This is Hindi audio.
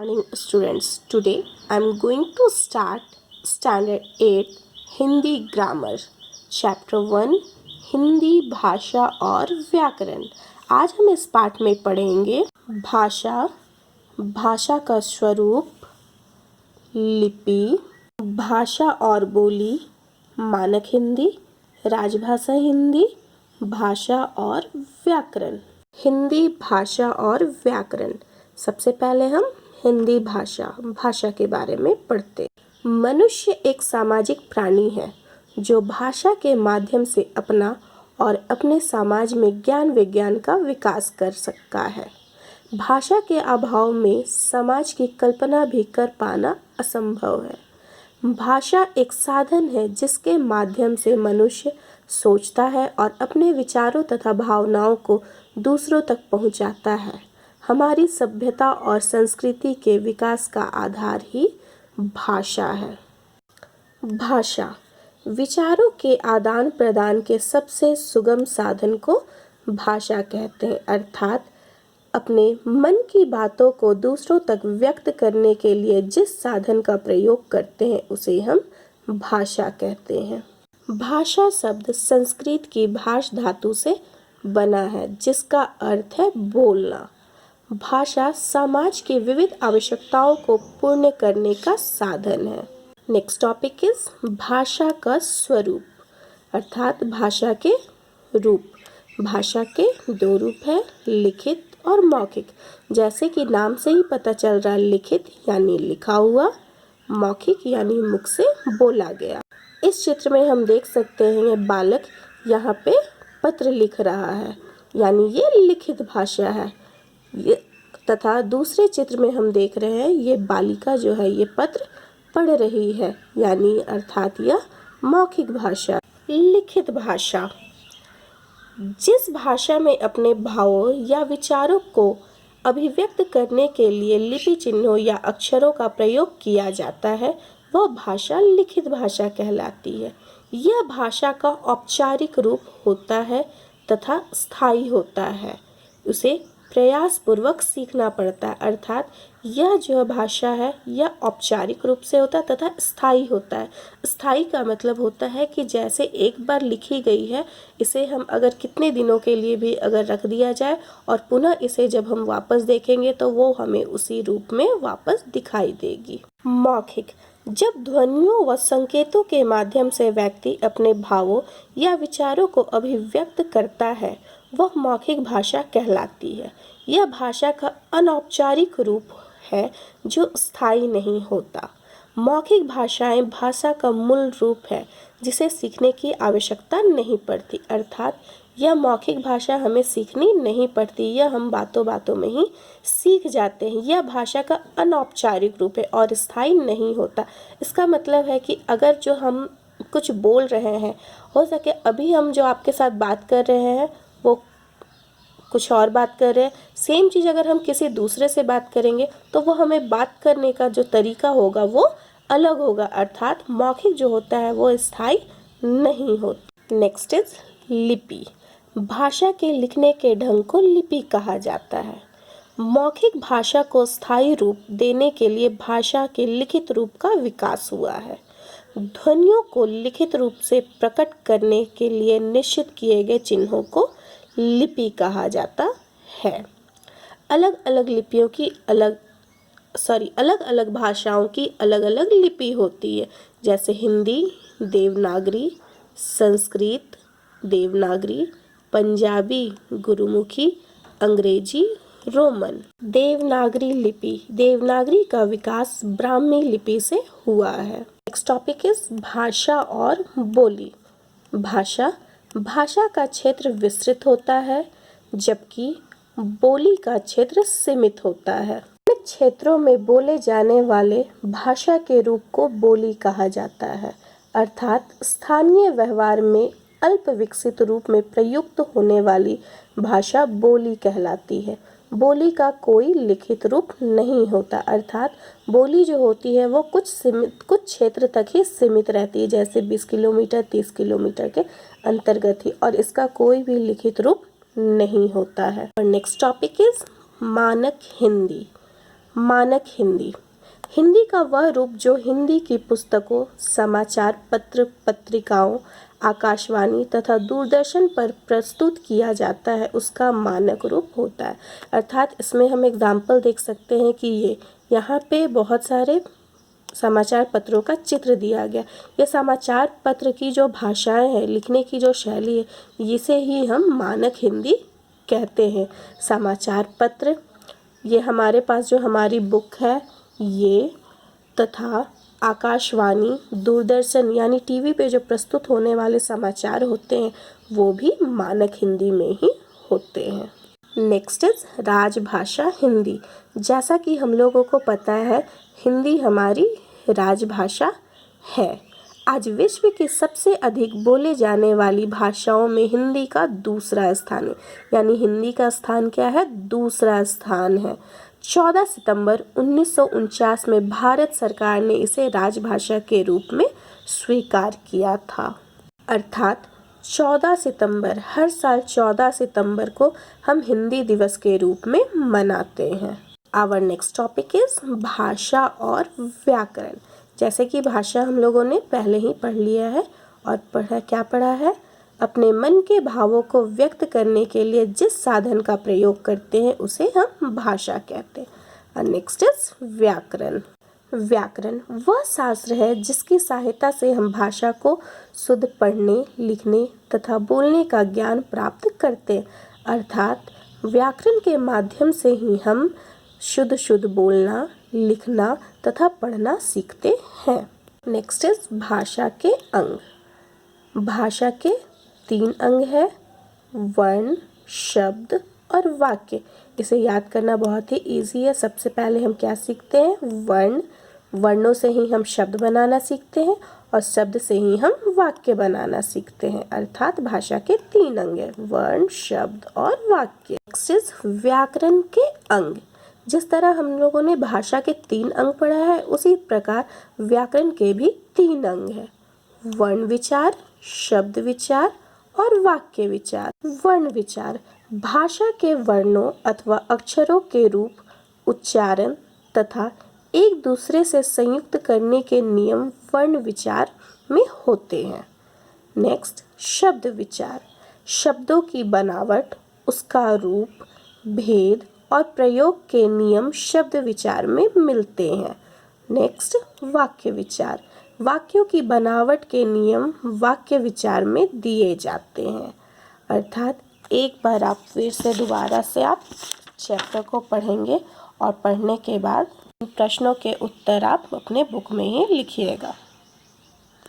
Morning students. Today I am going to start Standard 8 Hindi grammar chapter 1 Hindi भाषा और व्याकरण। आज हम इस पाठ में पढ़ेंगे भाषा, भाषा का स्वरूप, लिपि, भाषा और बोली, मानक हिंदी, राजभाषा हिंदी, भाषा और व्याकरण। हिंदी भाषा और व्याकरण। सबसे पहले हम हिंदी भाषा के बारे में पढ़ते। मनुष्य एक सामाजिक प्राणी है जो भाषा के माध्यम से अपना और अपने समाज में ज्ञान विज्ञान का विकास कर सकता है। भाषा के अभाव में समाज की कल्पना भी कर पाना असंभव है। भाषा एक साधन है जिसके माध्यम से मनुष्य सोचता है और अपने विचारों तथा भावनाओं को दूसरों तक पहुंचाता है। हमारी सभ्यता और संस्कृति के विकास का आधार ही भाषा है। भाषा विचारों के आदान प्रदान के सबसे सुगम साधन को भाषा कहते हैं, अर्थात अपने मन की बातों को दूसरों तक व्यक्त करने के लिए जिस साधन का प्रयोग करते हैं उसे हम भाषा कहते हैं। भाषा शब्द संस्कृत की भाष धातु से बना है जिसका अर्थ है बोलना। भाषा समाज की विविध आवश्यकताओं को पूर्ण करने का साधन है। नेक्स्ट टॉपिक इज भाषा का स्वरूप, अर्थात भाषा के रूप। भाषा के दो रूप है, लिखित और मौखिक। जैसे कि नाम से ही पता चल रहा है, लिखित यानी लिखा हुआ, मौखिक यानी मुख से बोला गया। इस चित्र में हम देख सकते हैं ये बालक यहाँ पे पत्र लिख रहा है, यानी ये लिखित भाषा है। ये तथा दूसरे चित्र में हम देख रहे हैं ये बालिका जो है ये पत्र पढ़ रही है, यानी अर्थात यह मौखिक भाषा। लिखित भाषा जिस भाषा में अपने भावों या विचारों को अभिव्यक्त करने के लिए लिपि चिन्हों या अक्षरों का प्रयोग किया जाता है वह भाषा लिखित भाषा कहलाती है। यह भाषा का औपचारिक रूप होता है तथा स्थायी होता है। उसे प्रयास पूर्वक सीखना पड़ता है, अर्थात यह जो भाषा है यह औपचारिक रूप से होता है तथा स्थायी होता है। स्थायी का मतलब होता है कि जैसे एक बार लिखी गई है, इसे हम अगर कितने दिनों के लिए भी अगर रख दिया जाए और पुनः इसे जब हम वापस देखेंगे तो वो हमें उसी रूप में वापस दिखाई देगी। मौखिक जब ध्वनियों व संकेतों के माध्यम से व्यक्ति अपने भावों या विचारों को अभिव्यक्त करता है वह मौखिक भाषा कहलाती है। यह भाषा का अनौपचारिक रूप है जो स्थायी नहीं होता। मौखिक भाषाएं भाषा का मूल रूप है जिसे सीखने की आवश्यकता नहीं पड़ती, अर्थात यह मौखिक भाषा हमें सीखनी नहीं पड़ती, यह हम बातों बातों में ही सीख जाते हैं। यह भाषा का अनौपचारिक रूप है और स्थायी नहीं होता। इसका मतलब है कि अगर जो हम कुछ बोल रहे हैं, हो सके अभी हम जो आपके साथ बात कर रहे हैं वो कुछ और बात कर रहे हैं, सेम चीज़ अगर हम किसी दूसरे से बात करेंगे तो वो हमें बात करने का जो तरीका होगा वो अलग होगा, अर्थात मौखिक जो होता है वो स्थायी नहीं होता। नेक्स्ट इज लिपि। भाषा के लिखने के ढंग को लिपि कहा जाता है। मौखिक भाषा को स्थायी रूप देने के लिए भाषा के लिखित रूप का विकास हुआ है। ध्वनियों को लिखित रूप से प्रकट करने के लिए निश्चित किए गए चिन्हों को लिपि कहा जाता है। अलग अलग लिपियों की अलग अलग भाषाओं की अलग अलग लिपि होती है, जैसे हिंदी देवनागरी, संस्कृत देवनागरी, पंजाबी गुरुमुखी, अंग्रेजी रोमन। देवनागरी लिपि। देवनागरी का विकास ब्राह्मी लिपि से हुआ है। नेक्स्ट टॉपिक इज भाषा और बोली। भाषा का क्षेत्र विस्तृत होता है जबकि बोली का क्षेत्र सीमित होता है। इन क्षेत्रों में बोले जाने वाले भाषा के रूप को बोली कहा जाता है, अर्थात स्थानीय व्यवहार में अल्प विकसित रूप में प्रयुक्त होने वाली भाषा बोली कहलाती है। बोली का कोई लिखित रूप नहीं होता, अर्थात बोली जो होती है वो कुछ क्षेत्र तक ही सीमित रहती है, जैसे 20 किलोमीटर 30 किलोमीटर के अंतर्गत ही, और इसका कोई भी लिखित रूप नहीं होता है। और नेक्स्ट टॉपिक इज मानक हिंदी। मानक हिंदी। हिंदी का वह रूप जो हिंदी की पुस्तकों, समाचार पत्र, पत्रिकाओं, आकाशवाणी तथा दूरदर्शन पर प्रस्तुत किया जाता है, उसका मानक रूप होता है। अर्थात इसमें हम एग्जाम्पल देख सकते हैं कि यहाँ पे बहुत सारे समाचार पत्रों का चित्र दिया गया। ये समाचार पत्र की जो भाषाएं हैं, लिखने की जो शैली है, इसे ही हम मानक हिंदी कहते हैं। समाचार पत्र, ये हमारे पास जो हमारी बुक है ये, तथा आकाशवाणी, दूरदर्शन यानी टीवी पे जो प्रस्तुत होने वाले समाचार होते हैं वो भी मानक हिंदी में ही होते हैं। नेक्स्ट इज राजभाषा हिंदी। जैसा कि हम लोगों को पता है, हिंदी हमारी राजभाषा है। आज विश्व की सबसे अधिक बोले जाने वाली भाषाओं में हिंदी का दूसरा स्थान है, यानी हिंदी का स्थान क्या है? दूसरा स्थान है। 14 सितंबर 1949 में भारत सरकार ने इसे राजभाषा के रूप में स्वीकार किया था। अर्थात 14 सितंबर, हर साल 14 सितंबर को हम हिंदी दिवस के रूप में मनाते हैं। आवर नेक्स्ट टॉपिक इज भाषा और व्याकरण। जैसे कि भाषा हम लोगों ने पहले ही पढ़ लिया है और क्या पढ़ा है? अपने मन के भावों को व्यक्त करने के लिए जिस साधन का प्रयोग करते हैं उसे हम भाषा कहते हैं। और नेक्स्ट इज व्याकरण। व्याकरण वह शास्त्र है जिसकी सहायता से हम भाषा को शुद्ध पढ़ने, लिखने तथा बोलने का ज्ञान प्राप्त करते हैं। अर्थात व्याकरण के माध्यम से ही हम शुद्ध बोलना, लिखना तथा पढ़ना सीखते हैं। नेक्स्ट इज भाषा के अंग। भाषा के 3 अंग है, वर्ण, शब्द और वाक्य। इसे याद करना बहुत ही इजी है। सबसे पहले हम क्या सीखते हैं? वर्ण। वर्णों से ही हम शब्द बनाना सीखते हैं और शब्द से ही हम वाक्य बनाना सीखते हैं। अर्थात भाषा के 3 अंग है, वर्ण, शब्द और वाक्य। नेक्स्ट इज व्याकरण के अंग। जिस तरह हम लोगों ने भाषा के 3 अंग पढ़ा है, उसी प्रकार व्याकरण के भी 3 अंग है, वर्ण विचार, शब्द विचार और वाक्य विचार। वर्ण विचार भाषा के वर्णों अथवा अक्षरों के रूप, उच्चारण तथा एक दूसरे से संयुक्त करने के नियम वर्ण विचार में होते हैं। नेक्स्ट शब्द विचार, शब्दों की बनावट, उसका रूप, भेद और प्रयोग के नियम शब्द विचार में मिलते हैं। नेक्स्ट वाक्य विचार, वाक्यों की बनावट के नियम वाक्य विचार में दिए जाते हैं। अर्थात एक बार आप फिर से दोबारा से आप चैप्टर को पढ़ेंगे और पढ़ने के बाद प्रश्नों के उत्तर आप अपने बुक में ही लिखिएगा।